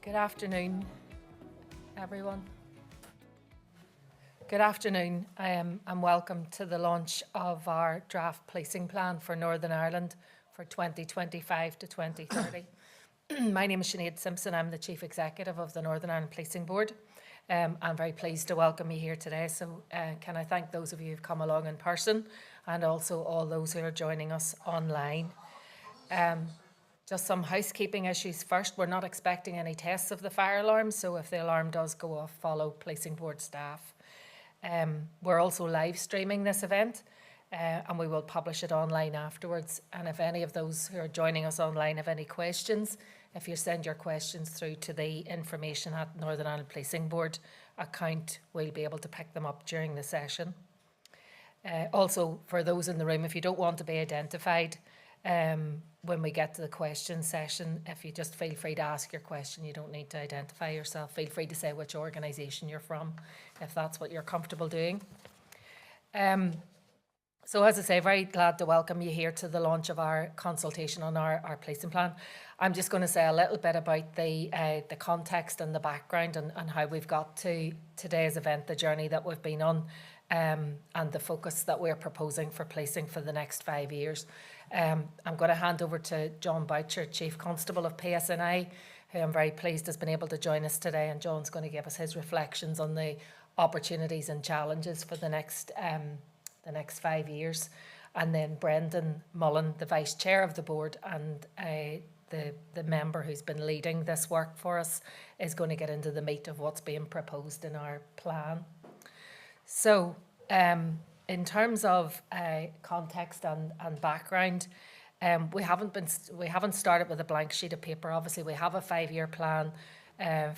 Good afternoon, everyone. Good afternoon, and welcome to the launch of our draft policing plan for Northern Ireland for 2025 to 2030. My name is Sinead Simpson. I'm the Chief Executive of the Northern Ireland Policing Board. I'm very pleased to welcome you here today. So can I thank those of you who've come along in person and also all those who are joining us online. Just some housekeeping issues first. We're not expecting any tests of the fire alarm, so if the alarm does go off, follow Policing Board staff. We're also live streaming this event and we will publish it online afterwards. And if any of those who are joining us online have any questions, if you send your questions through to the information at Northern Ireland Policing Board account, we'll be able to pick them up during the session. Also, for those in the room, if you don't want to be identified, when we get to the question session, if you just feel free to ask your question, you don't need to identify yourself. Feel free to say which organisation you're from, if that's what you're comfortable doing. So as I say, very glad to welcome you here to the launch of our consultation on our policing plan. I'm just going to say a little bit about the context and the background and how we've got to today's event, the journey that we've been on, and the focus that we're proposing for policing for the next 5 years. I'm going to hand over to John Boucher, Chief Constable of PSNI, who I'm very pleased has been able to join us today, and John's going to give us his reflections on the opportunities and challenges for the next 5 years. And then Brendan Mullen, the Vice Chair of the Board and the member who's been leading this work for us, is going to get into the meat of what's being proposed in our plan. So, in terms of context and background, we haven't started with a blank sheet of paper. Obviously, we have a 5-year plan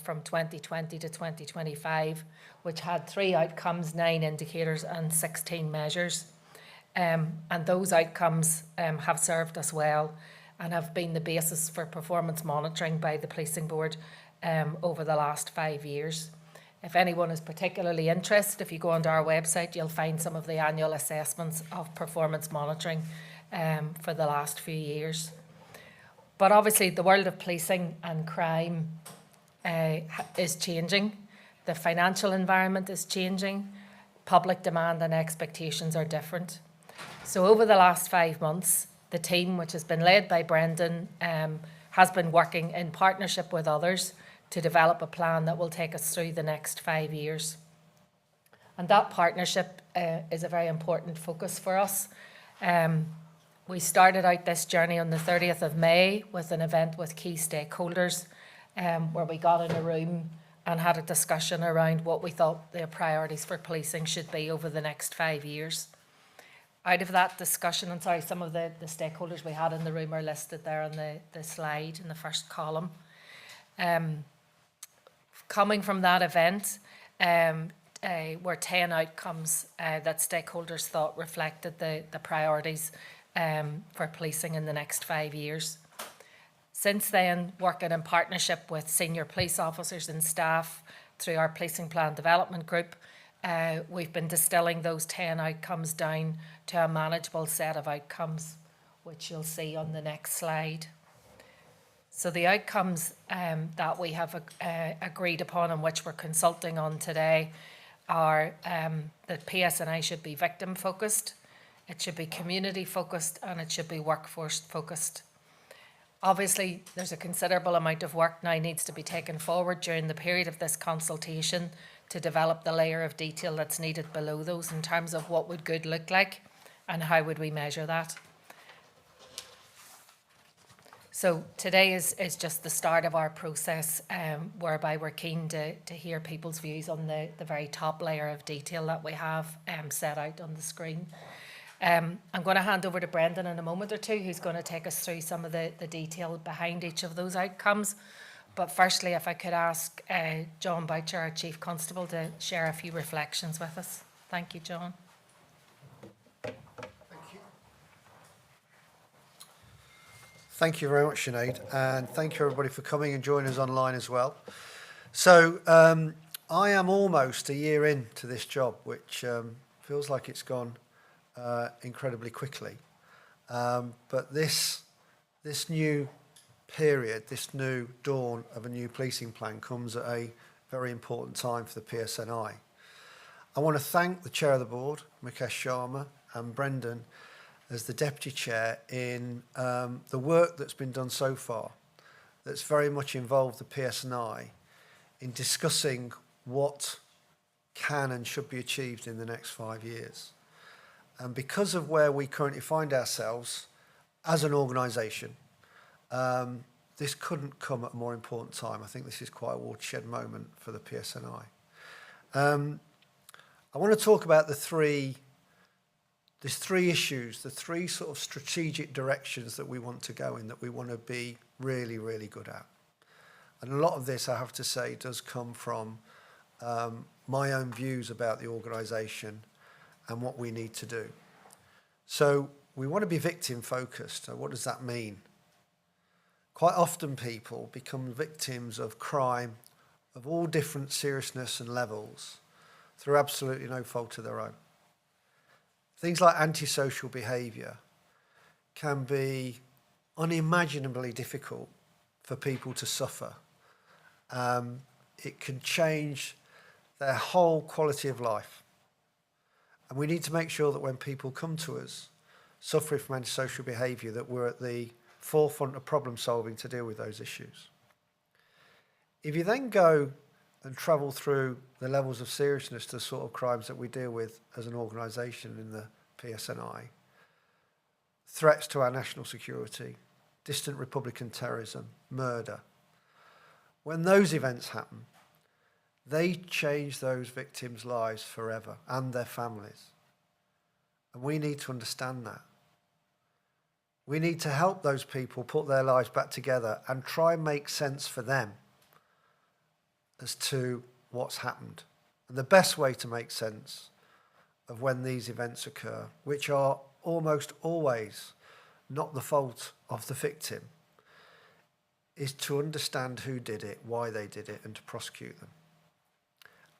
from 2020 to 2025, which had 3 outcomes, 9 indicators, and 16 measures. And those outcomes have served us well and have been the basis for performance monitoring by the Policing Board over the last 5 years. If anyone is particularly interested, if you go onto our website, you'll find some of the annual assessments of performance monitoring for the last few years. But obviously the world of policing and crime is changing. The financial environment is changing. Public demand and expectations are different. So over the last 5 months, the team, which has been led by Brendan, has been working in partnership with others to develop a plan that will take us through the next 5 years. And that partnership is a very important focus for us. We started out this journey on the 30th of May with an event with key stakeholders where we got in a room and had a discussion around what we thought the priorities for policing should be over the next 5 years. Out of that discussion, and sorry, some of the stakeholders we had in the room are listed there on the slide in the first column. Coming from that event were 10 outcomes that stakeholders thought reflected the priorities for policing in the next 5 years. Since then, working in partnership with senior police officers and staff through our policing plan development group, we've been distilling those 10 outcomes down to a manageable set of outcomes, which you'll see on the next slide. So the outcomes that we have agreed upon and which we're consulting on today are that PSNI should be victim focused, it should be community focused, and it should be workforce focused. Obviously, there's a considerable amount of work now needs to be taken forward during the period of this consultation to develop the layer of detail that's needed below those in terms of what would good look like and how would we measure that. So today is just the start of our process whereby we're keen to hear people's views on the very top layer of detail that we have set out on the screen. I'm going to hand over to Brendan in a moment or two, who's going to take us through some of the detail behind each of those outcomes. But firstly, if I could ask John Boucher, our Chief Constable, to share a few reflections with us. Thank you, John. Thank you very much, Sinead, and thank you everybody for coming and joining us online as well. So I am almost a year into this job, which feels like it's gone incredibly quickly. But this new period, this new dawn of a new policing plan comes at a very important time for the PSNI. I want to thank the Chair of the Board, Mukesh Sharma, and Brendan as the Deputy Chair in the work that's been done so far that's very much involved the PSNI in discussing what can and should be achieved in the next 5 years. And because of where we currently find ourselves as an organisation, this couldn't come at a more important time. I think this is quite a watershed moment for the PSNI. I want to talk about there's three issues, the three sort of strategic directions that we want to go in, that we want to be really, really good at. And a lot of this, I have to say, does come from my own views about the organisation and what we need to do. So we want to be victim focused. So what does that mean? Quite often people become victims of crime of all different seriousness and levels through absolutely no fault of their own. Things like antisocial behaviour can be unimaginably difficult for people to suffer. It can change their whole quality of life. And we need to make sure that when people come to us suffering from antisocial behaviour, that we're at the forefront of problem solving to deal with those issues. If you then go and travel through the levels of seriousness to the sort of crimes that we deal with as an organisation in the PSNI, threats to our national security, distant Republican terrorism, murder, when those events happen, they change those victims' lives forever and their families. And we need to understand that. We need to help those people put their lives back together and try and make sense for them as to what's happened. And the best way to make sense of when these events occur, which are almost always not the fault of the victim, is to understand who did it, why they did it, and to prosecute them.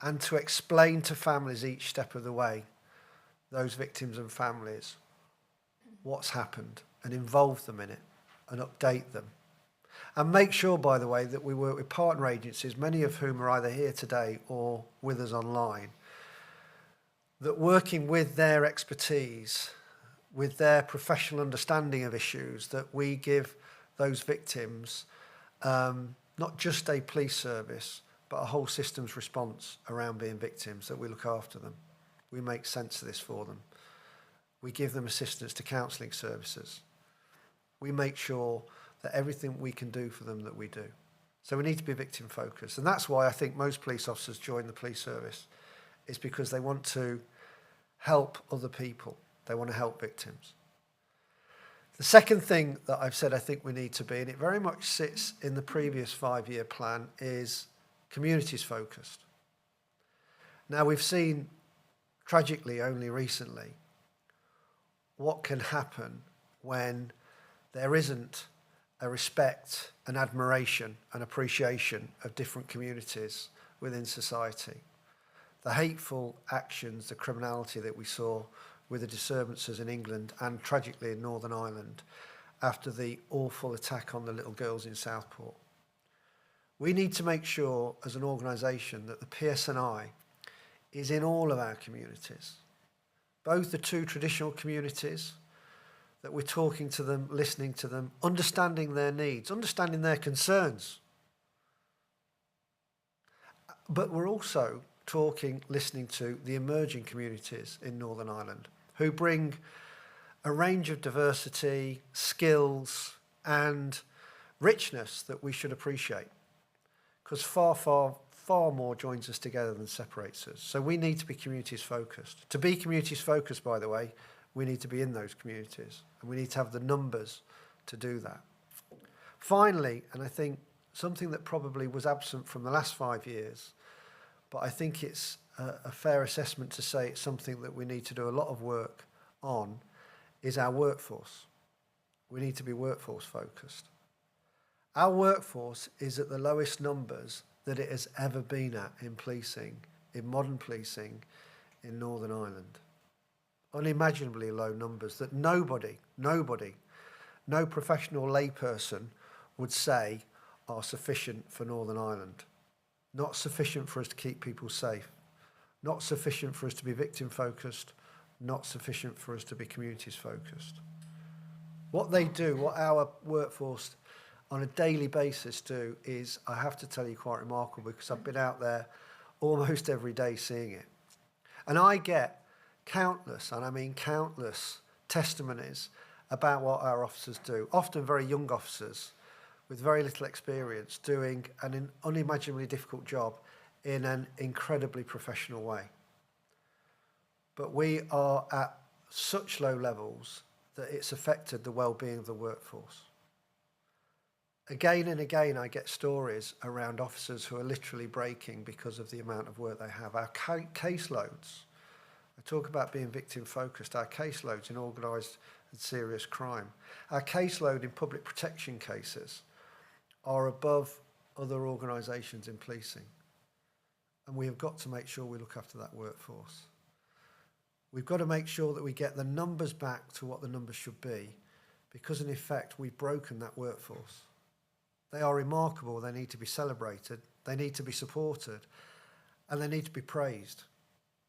And to explain to families each step of the way, those victims and families, what's happened, and involve them in it, and update them. And make sure, by the way, that we work with partner agencies, many of whom are either here today or with us online, that working with their expertise, with their professional understanding of issues, that we give those victims not just a police service, but a whole systems response around being victims, that we look after them. We make sense of this for them. We give them assistance to counselling services. We make sure that everything we can do for them that we do. So we need to be victim focused. And that's why I think most police officers join the police service, is because they want to help other people. They want to help victims. The second thing that I've said I think we need to be, and it very much sits in the previous 5-year plan, is communities focused. Now we've seen, tragically only recently, what can happen when there isn't a respect and admiration and appreciation of different communities within society. The hateful actions, the criminality that we saw with the disturbances in England and tragically in Northern Ireland after the awful attack on the little girls in Southport. We need to make sure as an organisation that the PSNI is in all of our communities, both the two traditional communities, that we're talking to them, listening to them, understanding their needs, understanding their concerns. But we're also talking, listening to the emerging communities in Northern Ireland who bring a range of diversity, skills and richness that we should appreciate, because far, far, far more joins us together than separates us. So we need to be communities focused. To be communities focused, by the way, we need to be in those communities, and we need to have the numbers to do that. Finally, and I think something that probably was absent from the last 5 years, but I think it's a fair assessment to say it's something that we need to do a lot of work on, is our workforce. We need to be workforce focused. Our workforce is at the lowest numbers that it has ever been at in policing, in modern policing in Northern Ireland. Unimaginably low numbers that nobody, no professional layperson would say are sufficient for Northern Ireland. Not sufficient for us to keep people safe. Not sufficient for us to be victim focused. Not sufficient for us to be communities focused. What they do, what our workforce on a daily basis do is, I have to tell you, quite remarkable, because I've been out there almost every day seeing it. And I get countless, and I mean countless, testimonies about what our officers do, often very young officers with very little experience, doing an unimaginably difficult job in an incredibly professional way. But we are at such low levels that it's affected the well-being of the workforce. Again and again, I get stories around officers who are literally breaking because of the amount of work they have. Our caseloads, I talk about being victim focused, our caseloads in organised and serious crime, our caseload in public protection cases are above other organisations in policing. And we have got to make sure we look after that workforce. We've got to make sure that we get the numbers back to what the numbers should be, because in effect we've broken that workforce. They are remarkable, they need to be celebrated, they need to be supported, and they need to be praised.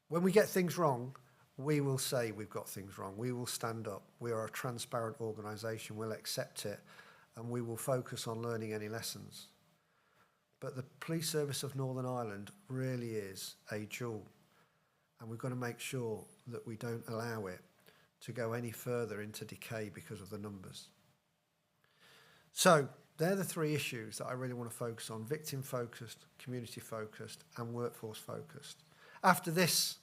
When we get things wrong, we will say we've got things wrong. We will stand up. We are a transparent organisation. We'll accept it, and we will focus on learning any lessons. But the Police Service of Northern Ireland really is a jewel, and we've got to make sure that we don't allow it to go any further into decay because of the numbers. So they're the three issues that I really want to focus on: victim focused, community focused, and workforce focused. After this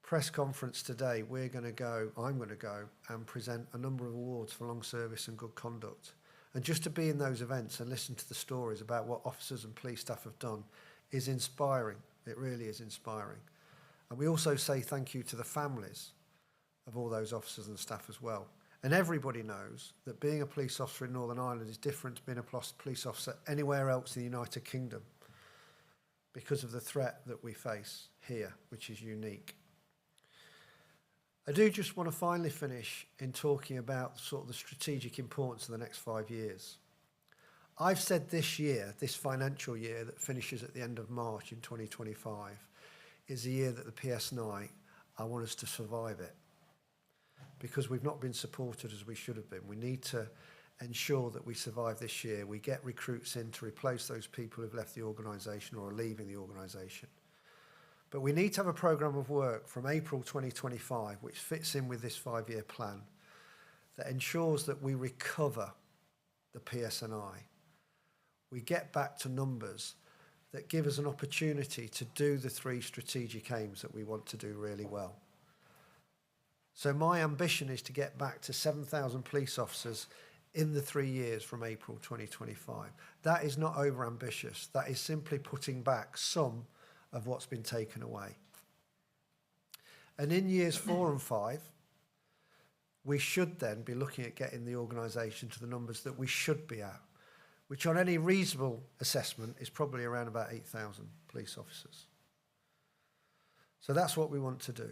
press conference today, I'm going to go and present a number of awards for long service and good conduct. And just to be in those events and listen to the stories about what officers and police staff have done is inspiring. It really is inspiring. And we also say thank you to the families of all those officers and staff as well. And everybody knows that being a police officer in Northern Ireland is different to being a police officer anywhere else in the United Kingdom, because of the threat that we face here, which is unique. I do just want to finally finish in talking about sort of the strategic importance of the next 5 years. I've said this year, this financial year that finishes at the end of March in 2025, is the year that the PSNI, I want us to survive it, because we've not been supported as we should have been. We need to ensure that we survive this year. We get recruits in to replace those people who've left the organisation or are leaving the organisation. But we need to have a programme of work from April 2025, which fits in with this 5-year plan, that ensures that we recover the PSNI. We get back to numbers that give us an opportunity to do the 3 strategic aims that we want to do really well. So my ambition is to get back to 7,000 police officers in the 3 years from April 2025. That is not over-ambitious. That is simply putting back some of what's been taken away. And in years 4 and 5, we should then be looking at getting the organisation to the numbers that we should be at, which on any reasonable assessment is probably around about 8,000 police officers. So that's what we want to do.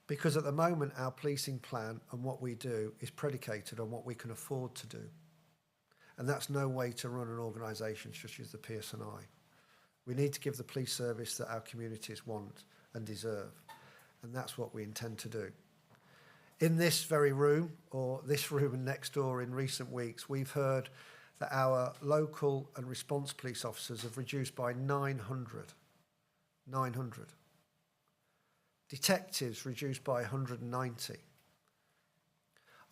Because at the moment, our policing plan and what we do is predicated on what we can afford to do. And that's no way to run an organisation such as the PSNI. We need to give the police service that our communities want and deserve. And that's what we intend to do. In this very room, or this room and next door in recent weeks, we've heard that our local and response police officers have reduced by 900. 900. Detectives reduced by 190.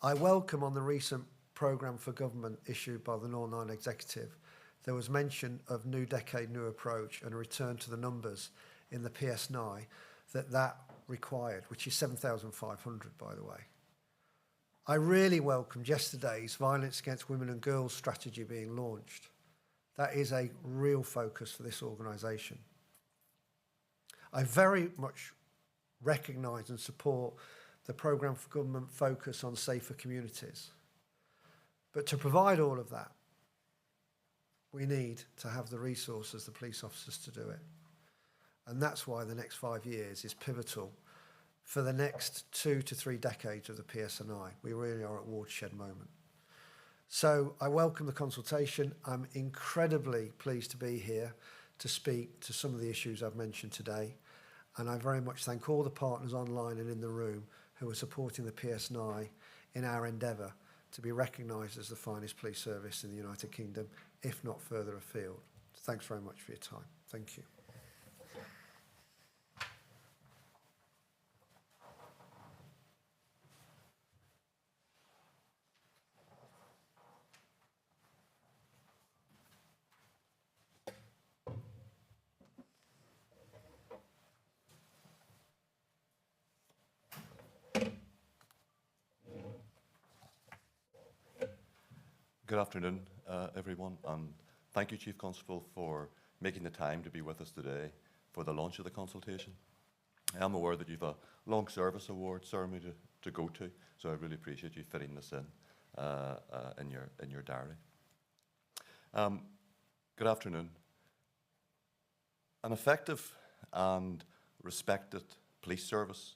I welcome on the recent programme for government issued by the Northern Ireland Executive, there was mention of new decade, new approach and a return to the numbers in the PSNI that required, which is 7,500, by the way. I really welcomed yesterday's violence against women and girls strategy being launched. That is a real focus for this organisation. I very much recognise and support the programme for government focus on safer communities. But to provide all of that, we need to have the resources, the police officers, to do it. And that's why the next 5 years is pivotal for the next 2 to 3 decades of the PSNI. We really are at a watershed moment. So I welcome the consultation. I'm incredibly pleased to be here to speak to some of the issues I've mentioned today. And I very much thank all the partners online and in the room who are supporting the PSNI in our endeavour to be recognised as the finest police service in the United Kingdom, if not further afield. Thanks very much for your time. Thank you. Good afternoon, everyone, and thank you, Chief Constable, for making the time to be with us today for the launch of the consultation. I am aware that you have a long service award ceremony to go to, so I really appreciate you fitting this in your diary. Good afternoon. An effective and respected police service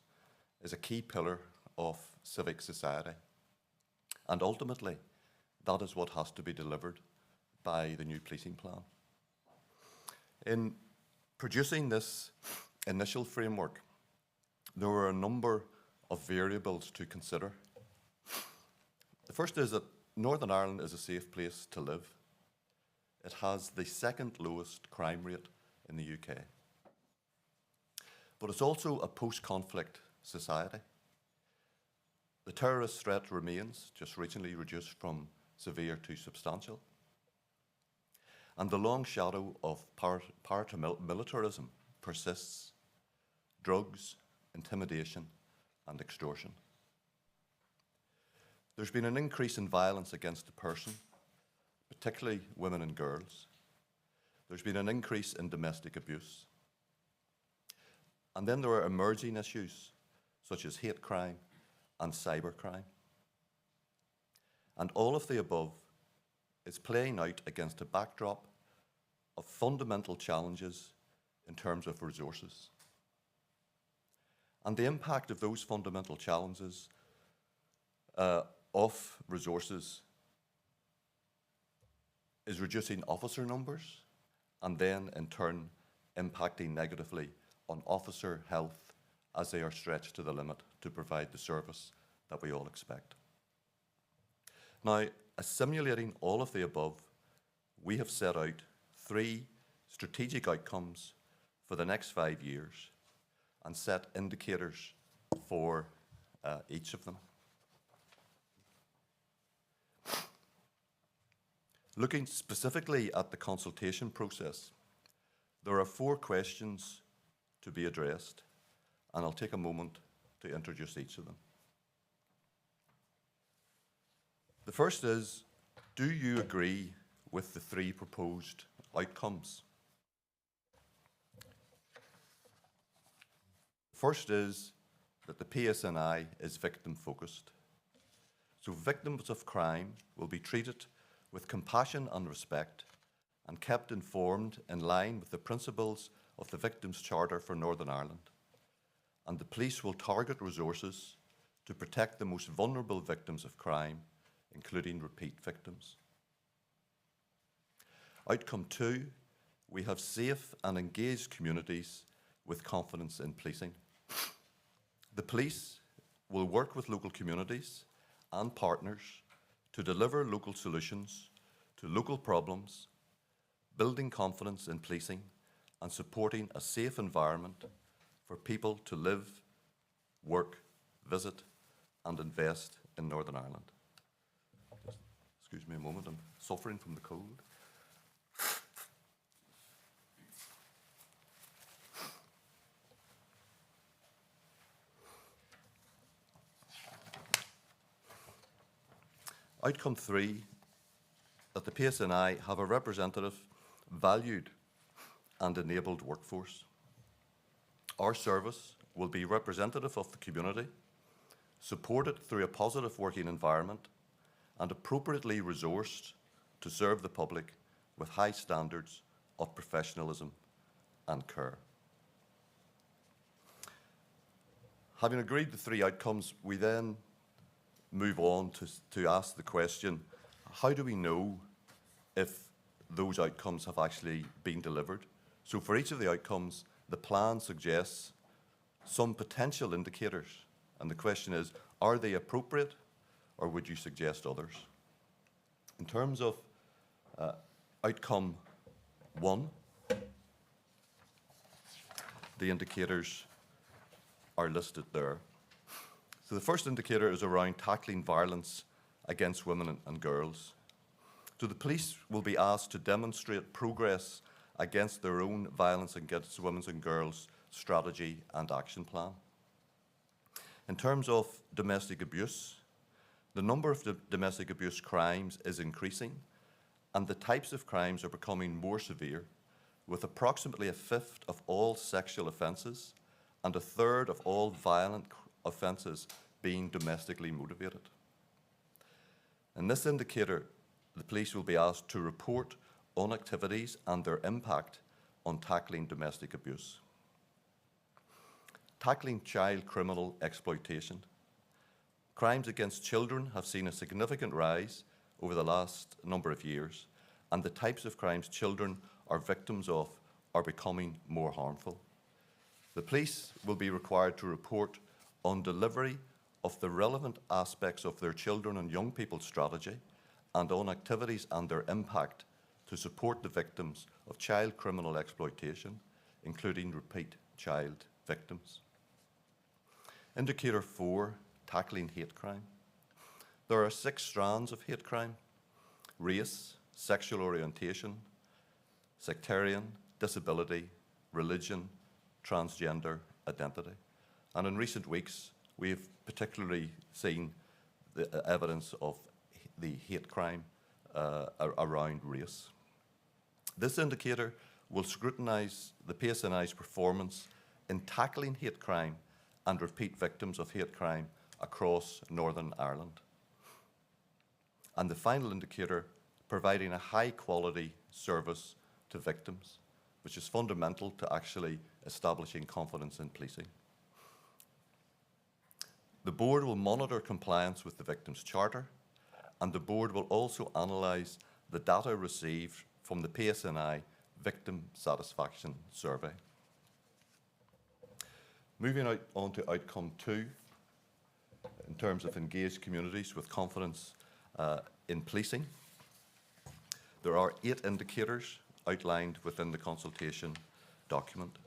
is a key pillar of civic society, and ultimately, that is what has to be delivered by the new policing plan. In producing this initial framework, there were a number of variables to consider. The first is that Northern Ireland is a safe place to live. It has the second lowest crime rate in the UK. But it's also a post-conflict society. The terrorist threat remains, just recently reduced from severe to substantial. And the long shadow of paramilitarism persists: drugs, intimidation, and extortion. There's been an increase in violence against the person, particularly women and girls. There's been an increase in domestic abuse. And then there are emerging issues such as hate crime and cybercrime. And all of the above is playing out against a backdrop of fundamental challenges in terms of resources. And the impact of those fundamental challenges of resources is reducing officer numbers and then in turn impacting negatively on officer health as they are stretched to the limit to provide the service that we all expect. Now, assimilating all of the above, we have set out 3 strategic outcomes for the next 5 years and set indicators for each of them. Looking specifically at the consultation process, there are 4 questions to be addressed, and I'll take a moment to introduce each of them. The first is, do you agree with the 3 proposed outcomes? First is that the PSNI is victim-focused. So victims of crime will be treated with compassion and respect and kept informed in line with the principles of the Victims' Charter for Northern Ireland. And the police will target resources to protect the most vulnerable victims of crime, including repeat victims. Outcome 2, we have safe and engaged communities with confidence in policing. The police will work with local communities and partners to deliver local solutions to local problems, building confidence in policing and supporting a safe environment for people to live, work, visit and invest in Northern Ireland. Just excuse me a moment, I'm suffering from the cold. Outcome 3, that the PSNI have a representative, valued and enabled workforce. Our service will be representative of the community, supported through a positive working environment and appropriately resourced to serve the public with high standards of professionalism and care. Having agreed the three outcomes, we then move on to ask the question, how do we know if those outcomes have actually been delivered? So for each of the outcomes, the plan suggests some potential indicators. And the question is, are they appropriate, or would you suggest others? In terms of outcome 1, the indicators are listed there. So the first indicator is around tackling violence against women and girls. So the police will be asked to demonstrate progress against their own violence against women and girls strategy and action plan. In terms of domestic abuse, the number of domestic abuse crimes is increasing, and the types of crimes are becoming more severe, with approximately a fifth of all sexual offences and a third of all violent offences being domestically motivated. In this indicator, the police will be asked to report on activities and their impact on tackling domestic abuse. Tackling child criminal exploitation. Crimes against children have seen a significant rise over the last number of years, and the types of crimes children are victims of are becoming more harmful. The police will be required to report on delivery of the relevant aspects of their children and young people strategy and on activities and their impact to support the victims of child criminal exploitation, including repeat child victims. Indicator 4, tackling hate crime. There are 6 strands of hate crime: race, sexual orientation, sectarian, disability, religion, transgender identity. And in recent weeks, we have particularly seen the evidence of the hate crime around race. This indicator will scrutinise the PSNI's performance in tackling hate crime and repeat victims of hate crime across Northern Ireland. And the final indicator, providing a high-quality service to victims, which is fundamental to actually establishing confidence in policing. The board will monitor compliance with the Victims' Charter, and the board will also analyse the data received from the PSNI Victim Satisfaction Survey. Moving on to outcome 2, in terms of engaged communities with confidence in policing. There are 8 indicators outlined within the consultation document.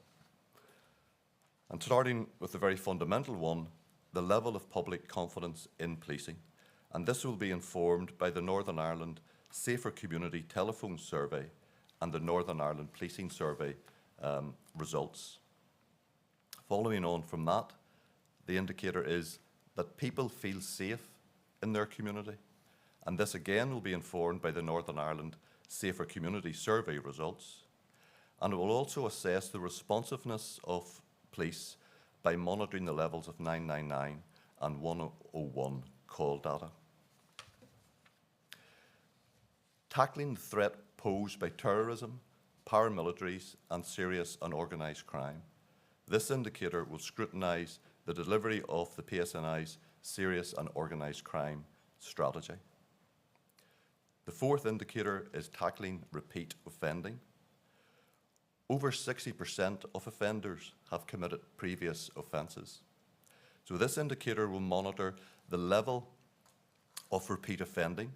And starting with the very fundamental one, the level of public confidence in policing. And this will be informed by the Northern Ireland Safer Community Telephone Survey and the Northern Ireland Policing Survey results. Following on from that, the indicator is that people feel safe in their community. And this again will be informed by the Northern Ireland Safer Community Survey results. And it will also assess the responsiveness of police by monitoring the levels of 999 and 101 call data. Tackling the threat posed by terrorism, paramilitaries, and serious and organised crime. This indicator will scrutinise the delivery of the PSNI's serious and organised crime strategy. The 4th indicator is tackling repeat offending. Over 60% of offenders have committed previous offences. So this indicator will monitor the level of repeat offending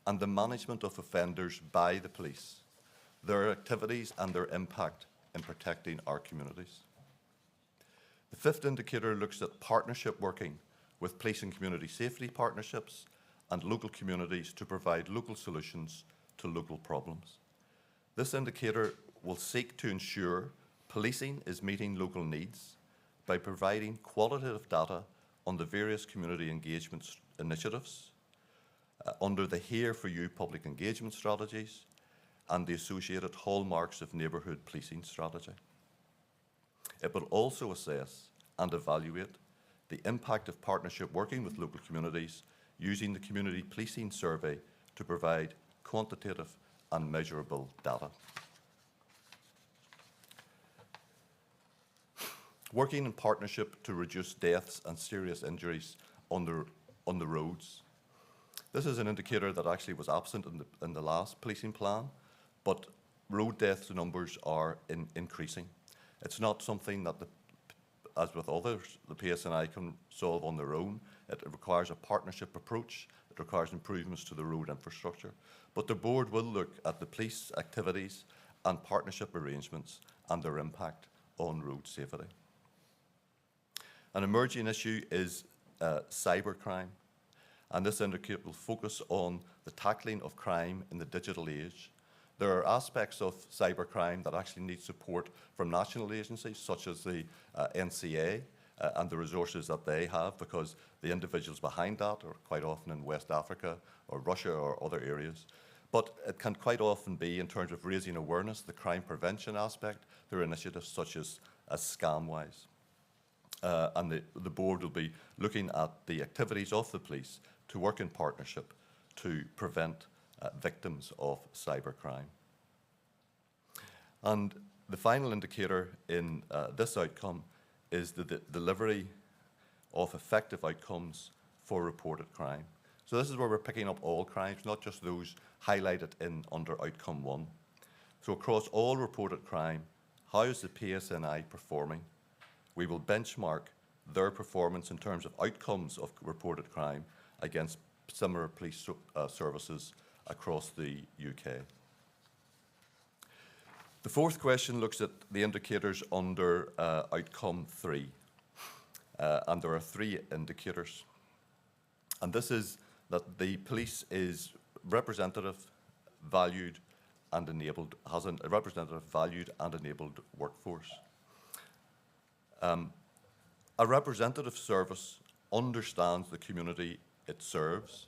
and the management of offenders by the police, their activities and their impact in protecting our communities. The 5th indicator looks at partnership working with police and community safety partnerships and local communities to provide local solutions to local problems. This indicator will seek to ensure policing is meeting local needs by providing qualitative data on the various community engagement initiatives under the Here For You public engagement strategies and the associated hallmarks of neighbourhood policing strategy. It will also assess and evaluate the impact of partnership working with local communities using the Community Policing Survey to provide quantitative and measurable data. Working in partnership to reduce deaths and serious injuries on the roads. This is an indicator that actually was absent in the last policing plan, but road deaths numbers are increasing. It's not something that, as with others, the PSNI can solve on their own. It requires a partnership approach. It requires improvements to the road infrastructure. But the board will look at the police activities and partnership arrangements and their impact on road safety. An emerging issue is cybercrime, and this indicator will focus on the tackling of crime in the digital age. There are aspects of cybercrime that actually need support from national agencies, such as the NCA and the resources that they have, because the individuals behind that are quite often in West Africa or Russia or other areas. But it can quite often be, in terms of raising awareness, the crime prevention aspect, through initiatives such as ScamWise. And the board will be looking at the activities of the police to work in partnership to prevent victims of cybercrime. And the final indicator in this outcome is the delivery of effective outcomes for reported crime. So this is where we're picking up all crimes, not just those highlighted under outcome 1. So across all reported crime, how is the PSNI performing? We will benchmark their performance in terms of outcomes of reported crime against similar police services across the UK. The fourth question looks at the indicators under outcome 3. And there are 3 indicators. And this is that the police is representative, valued, and enabled, has a representative, valued, and enabled workforce. A representative service understands the community it serves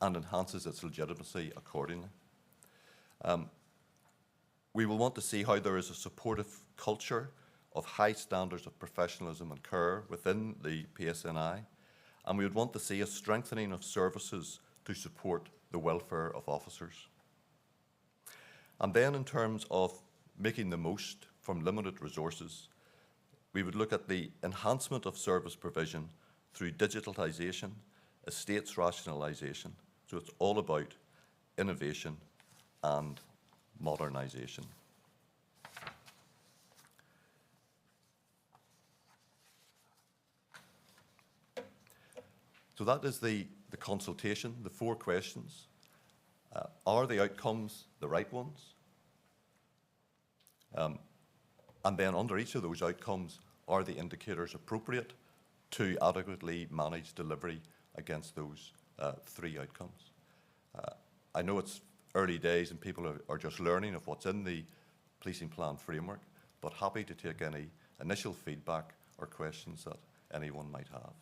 and enhances its legitimacy accordingly. We will want to see how there is a supportive culture of high standards of professionalism and care within the PSNI, and we would want to see a strengthening of services to support the welfare of officers. And then, in terms of making the most from limited resources, we would look at the enhancement of service provision through digitalisation, estates rationalisation. So it's all about innovation and modernisation. So that is the consultation, the 4 questions. Are the outcomes the right ones? And then under each of those outcomes, are the indicators appropriate to adequately manage delivery against those 3 outcomes? I know it's early days and people are just learning of what's in the policing plan framework, but happy to take any initial feedback or questions that anyone might have.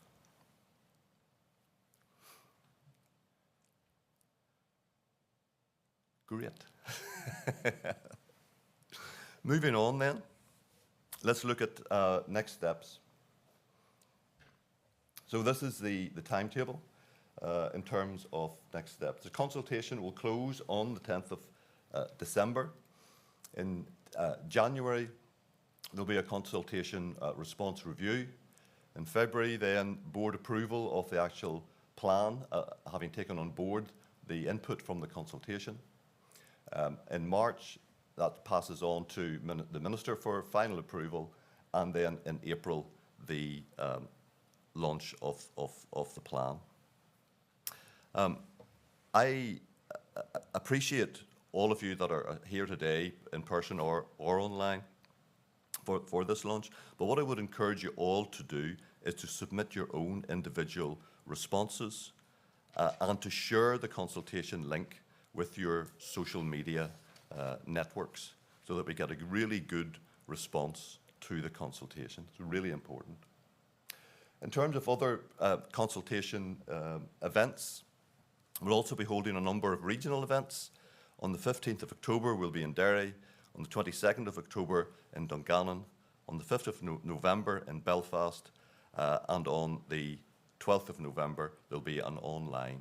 Great. Moving on then, let's look at next steps. So this is the timetable in terms of next steps. The consultation will close on the 10th of December. In January, there'll be a consultation response review. In February, then board approval of the actual plan, having taken on board the input from the consultation. In March, that passes on to the Minister for final approval, and then in April, the launch of the plan. I appreciate all of you that are here today in person or online for this launch, but what I would encourage you all to do is to submit your own individual responses and to share the consultation link with your social media networks so that we get a really good response to the consultation. It's really important. In terms of other consultation events, we'll also be holding a number of regional events. On the 15th of October, we'll be in Derry. On the 22nd of October in Dungannon. On the 5th of November in Belfast. And on the 12th of November, there'll be an online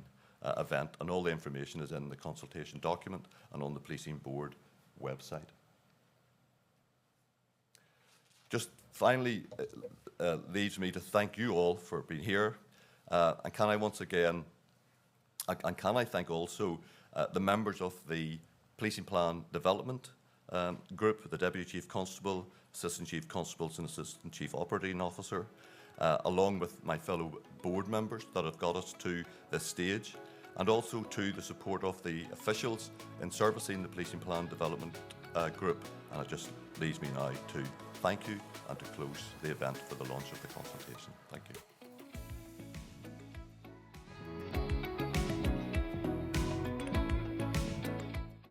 event, and all the information is in the consultation document and on the Policing Board website. Just finally, leaves me to thank you all for being here. And can I once again, and can I thank also the members of the Policing Plan Development Group, the Deputy Chief Constable, Assistant Chief Constables and Assistant Chief Operating Officer, along with my fellow board members that have got us to this stage, and also to the support of the officials in servicing the Policing Plan Development Group. And it just leaves me now to thank you and to close the event for the launch of the consultation. Thank you.